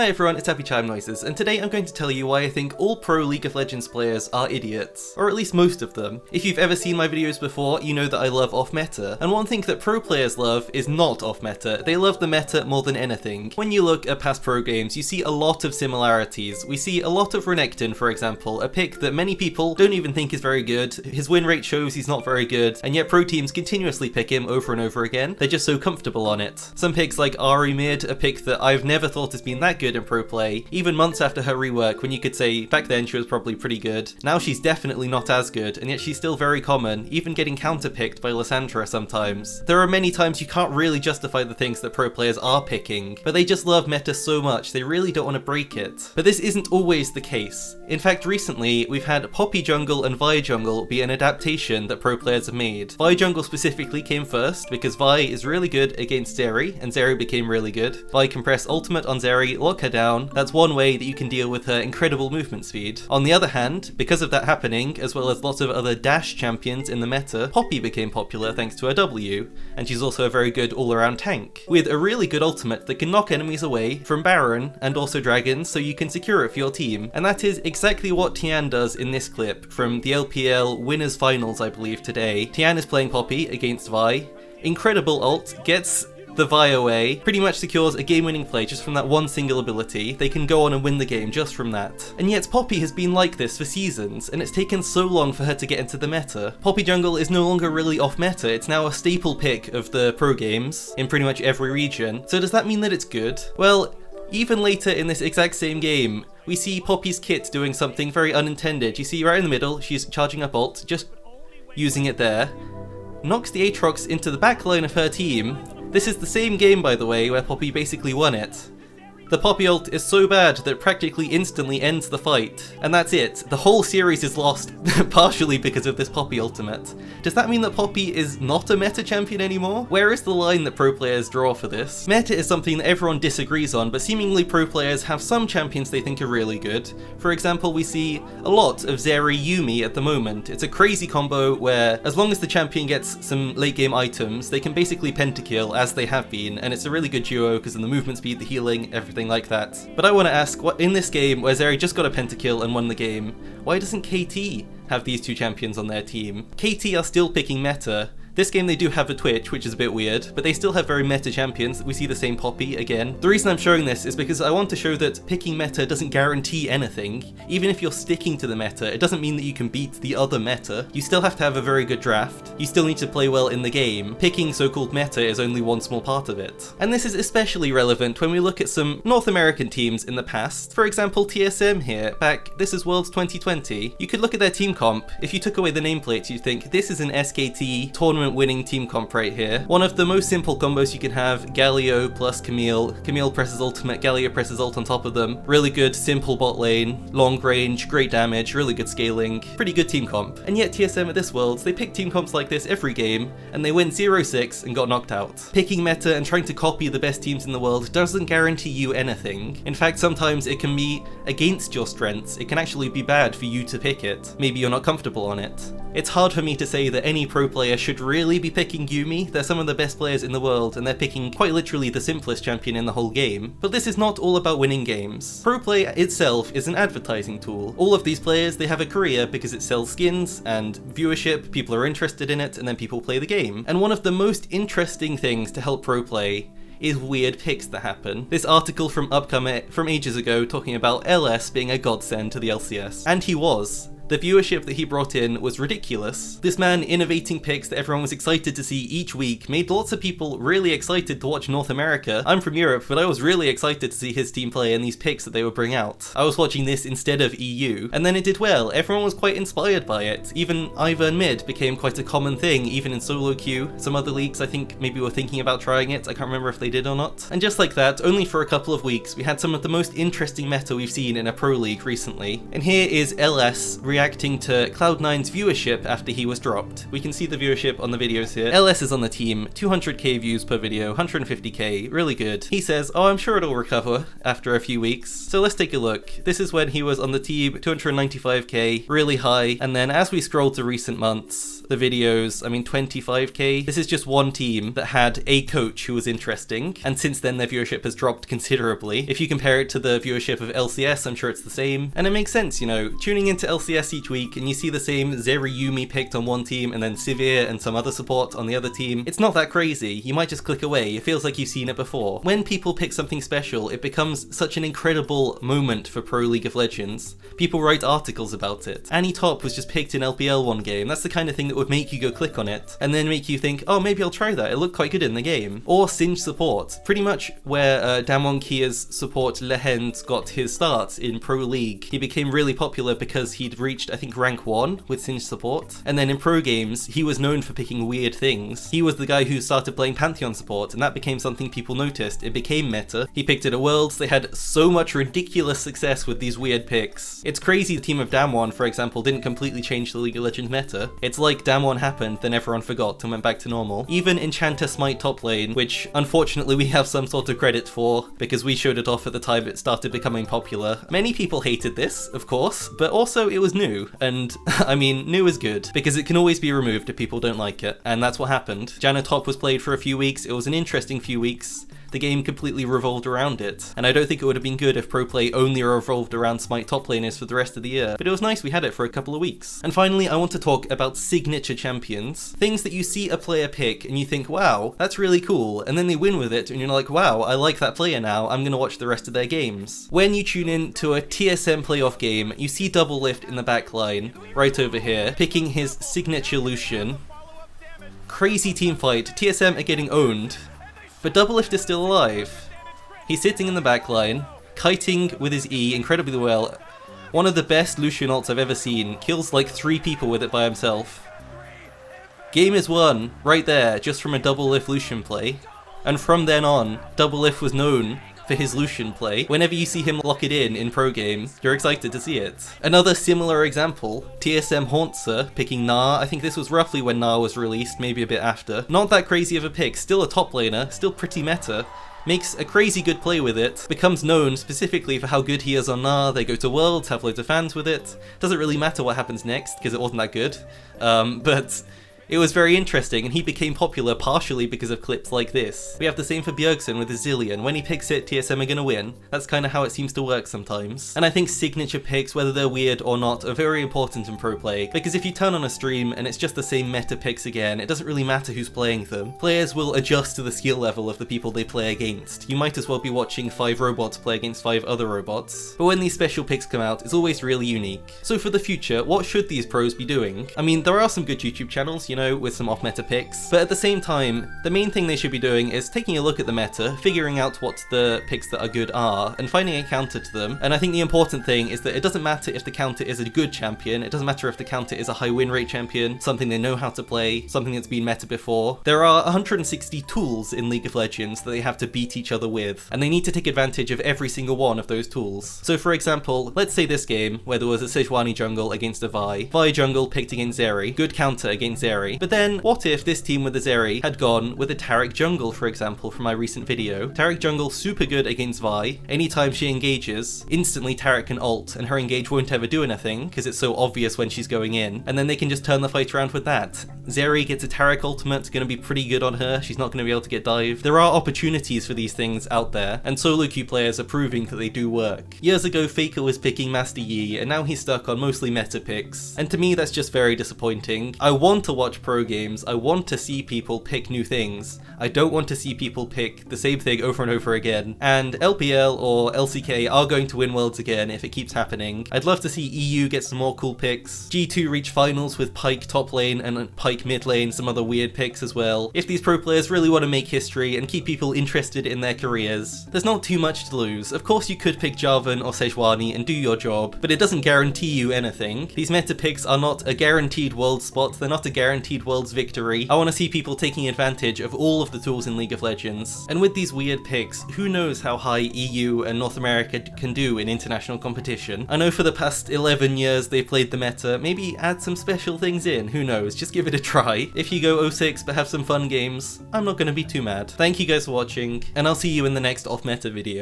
Hi everyone, it's HappyChimeNoises, and today I'm going to tell you why I think all pro League of Legends players are idiots. Or at least most of them. If you've ever seen my videos before, you know that I love off-meta. And one thing that pro players love is not off-meta. They love the meta more than anything. When you look at past pro games, you see a lot of similarities. We see a lot of Renekton, for example, a pick that many people don't even think is very good. His win rate shows he's not very good, and yet pro teams continuously pick him over and over again. They're just so comfortable on it. Some picks like Ahri mid, a pick that I've never thought has been that good in pro play, even months after her rework when you could say back then she was probably pretty good. Now she's definitely not as good, and yet she's still very common, even getting counter-picked by Lysandra sometimes. There are many times you can't really justify the things that pro players are picking, but they just love meta so much they really don't want to break it. But this isn't always the case. In fact, recently we've had Poppy Jungle and Vi Jungle be an adaptation that pro players have made. Vi Jungle specifically came first because Vi is really good against Zeri, and Zeri became really good. Vi can press ultimate on Zeri, lock her down. That's one way that you can deal with her incredible movement speed. On the other hand, because of that happening, as well as lots of other dash champions in the meta, Poppy became popular thanks to her W, and she's also a very good all-around tank, with a really good ultimate that can knock enemies away from Baron and also dragons so you can secure it for your team. And that is exactly what Tian does in this clip from the LPL Winners Finals, I believe, today. Tian is playing Poppy against Vi. Incredible ult, gets the Vi away, pretty much secures a game-winning play just from that one single ability. They can go on and win the game just from that. And yet Poppy has been like this for seasons, and it's taken so long for her to get into the meta. Poppy Jungle is no longer really off-meta, it's now a staple pick of the pro games in pretty much every region. So does that mean that it's good? Well, even later in this exact same game, we see Poppy's kit doing something very unintended. You see right in the middle, she's charging up ult, just using it there, knocks the Aatrox into the backline of her team. This is the same game, by the way, where Poppy basically won it. The Poppy ult is so bad that it practically instantly ends the fight. And that's it. The whole series is lost, partially because of this Poppy ultimate. Does that mean that Poppy is not a meta champion anymore? Where is the line that pro players draw for this? Meta is something that everyone disagrees on, but seemingly pro players have some champions they think are really good. For example, we see a lot of Zeri Yuumi at the moment. It's a crazy combo where, as long as the champion gets some late game items, they can basically pentakill, as they have been, and it's a really good duo because of the movement speed, the healing, everything like that. But I want to ask, what in this game where Zeri just got a pentakill and won the game, why doesn't KT have these two champions on their team? KT are still picking meta. This game they do have a Twitch, which is a bit weird, but they still have very meta champions. We see the same Poppy again. The reason I'm showing this is because I want to show that picking meta doesn't guarantee anything. Even if you're sticking to the meta, it doesn't mean that you can beat the other meta. You still have to have a very good draft. You still need to play well in the game. Picking so-called meta is only one small part of it. And this is especially relevant when we look at some North American teams in the past. For example, TSM here, this is Worlds 2020. You could look at their team comp. If you took away the nameplates, you'd think this is an SKT tournament winning team comp right here. One of the most simple combos you can have, Galio plus Camille. Camille presses ultimate, Galio presses ult on top of them. Really good, simple bot lane, long range, great damage, really good scaling, pretty good team comp. And yet TSM at this Worlds, they pick team comps like this every game, and they win 0-6 and got knocked out. Picking meta and trying to copy the best teams in the world doesn't guarantee you anything. In fact, sometimes it can be against your strengths. It can actually be bad for you to pick it. Maybe you're not comfortable on it. It's hard for me to say that any pro player should really be picking Yuumi. They're some of the best players in the world, and they're picking quite literally the simplest champion in the whole game. But this is not all about winning games. Pro play itself is an advertising tool. All of these players, they have a career because it sells skins and viewership, people are interested in it, and then people play the game. And one of the most interesting things to help pro play is weird picks that happen. This article from Upcomer from ages ago talking about LS being a godsend to the LCS. And he was. The viewership that he brought in was ridiculous. This man innovating picks that everyone was excited to see each week made lots of people really excited to watch North America. I'm from Europe, but I was really excited to see his team play and these picks that they would bring out. I was watching this instead of EU, and then it did well. Everyone was quite inspired by it. Even Ivern mid became quite a common thing, even in solo queue. Some other leagues I think maybe were thinking about trying it. I can't remember if they did or not. And just like that, only for a couple of weeks, we had some of the most interesting meta we've seen in a pro league recently. And here is LS reacting reacting to Cloud9's viewership after he was dropped. We can see the viewership on the videos here. LS is on the team, 200k views per video, 150k, really good. He says, oh, I'm sure it'll recover after a few weeks. So let's take a look. This is when he was on the team, 295k, really high. And then as we scroll to recent months, the videos, 25k. This is just one team that had a coach who was interesting, and since then their viewership has dropped considerably. If you compare it to the viewership of LCS, I'm sure it's the same. And it makes sense, you know, tuning into LCS each week and you see the same Zeriyumi picked on one team and then Sivir and some other support on the other team. It's not that crazy. You might just click away. It feels like you've seen it before. When people pick something special, it becomes such an incredible moment for Pro League of Legends. People write articles about it. Annie Top was just picked in LPL one game. That's the kind of thing that would make you go click on it and then make you think, oh, maybe I'll try that. It looked quite good in the game. Or Singe support. Pretty much where Damwon Kia's support Lehend got his start in Pro League. He became really popular because he'd reached, I think, rank 1 with Singe support. And then in pro games, he was known for picking weird things. He was the guy who started playing Pantheon support, and that became something people noticed. It became meta. He picked it at Worlds. They had so much ridiculous success with these weird picks. It's crazy the team of Damwon, for example, didn't completely change the League of Legends meta. It's like Damwon happened, then everyone forgot and went back to normal. Even Enchanter Smite top lane, which unfortunately we have some sort of credit for, because we showed it off at the time it started becoming popular. Many people hated this, of course, but also it was new, and new is good, because it can always be removed if people don't like it, and that's what happened. Janna top was played for a few weeks, it was an interesting few weeks. The game completely revolved around it, and I don't think it would have been good if pro play only revolved around Smite top laners for the rest of the year, but it was nice we had it for a couple of weeks. And finally, I want to talk about signature champions. Things that you see a player pick and you think, wow, that's really cool, and then they win with it and you're like, wow, I like that player now, I'm gonna watch the rest of their games. When you tune in to a TSM playoff game, you see Doublelift in the back line, right over here, picking his signature Lucian. Crazy team fight, TSM are getting owned. But Doublelift is still alive. He's sitting in the back line, kiting with his E incredibly well. One of the best Lucian ults I've ever seen. Kills like 3 people with it by himself. Game is won, right there, just from a Doublelift Lucian play. And from then on, Doublelift was known for his Lucian play. Whenever you see him lock it in pro game, you're excited to see it. Another similar example, TSM Hauntzer picking Gnar. I think this was roughly when Gnar was released, maybe a bit after. Not that crazy of a pick, still a top laner, still pretty meta. Makes a crazy good play with it, becomes known specifically for how good he is on Gnar. They go to Worlds, have loads of fans with it. Doesn't really matter what happens next, because it wasn't that good. But it was very interesting, and he became popular partially because of clips like this. We have the same for Bjergsen with his Zilean. When he picks it, TSM are gonna win. That's kind of how it seems to work sometimes. And I think signature picks, whether they're weird or not, are very important in pro play, because if you turn on a stream and it's just the same meta picks again, it doesn't really matter who's playing them. Players will adjust to the skill level of the people they play against. You might as well be watching 5 robots play against 5 other robots. But when these special picks come out, it's always really unique. So for the future, what should these pros be doing? There are some good YouTube channels, you know, with some off-meta picks, but at the same time, the main thing they should be doing is taking a look at the meta, figuring out what the picks that are good are, and finding a counter to them. And I think the important thing is that it doesn't matter if the counter is a good champion, it doesn't matter if the counter is a high win rate champion, something they know how to play, something that's been meta before. There are 160 tools in League of Legends that they have to beat each other with, and they need to take advantage of every single one of those tools. So for example, let's say this game, where there was a Sejuani jungle against a Vi jungle picked against Zeri, good counter against Zeri, but then what if this team with the Zeri had gone with a Taric jungle, for example, from my recent video? Taric jungle super good against Vi. Anytime she engages, instantly Taric can ult, and her engage won't ever do anything, because it's so obvious when she's going in, and then they can just turn the fight around with that. Zeri gets a Taric ultimate, gonna be pretty good on her, she's not gonna be able to get dived. There are opportunities for these things out there, and solo queue players are proving that they do work. Years ago, Faker was picking Master Yi, and now he's stuck on mostly meta picks, and to me that's just very disappointing. I want to watch pro games, I want to see people pick new things. I don't want to see people pick the same thing over and over again. And LPL or LCK are going to win Worlds again if it keeps happening. I'd love to see EU get some more cool picks. G2 reach finals with Pyke top lane and Pyke mid lane, some other weird picks as well. If these pro players really want to make history and keep people interested in their careers, there's not too much to lose. Of course you could pick Jarvan or Sejuani and do your job, but it doesn't guarantee you anything. These meta picks are not a guaranteed world spot, they're not a guaranteed guaranteed world's victory. I want to see people taking advantage of all of the tools in League of Legends. And with these weird picks, who knows how high EU and North America can do in international competition. I know for the past 11 years they've played the meta, maybe add some special things in, who knows, just give it a try. If you go 0-6 but have some fun games, I'm not going to be too mad. Thank you guys for watching, and I'll see you in the next off-meta video.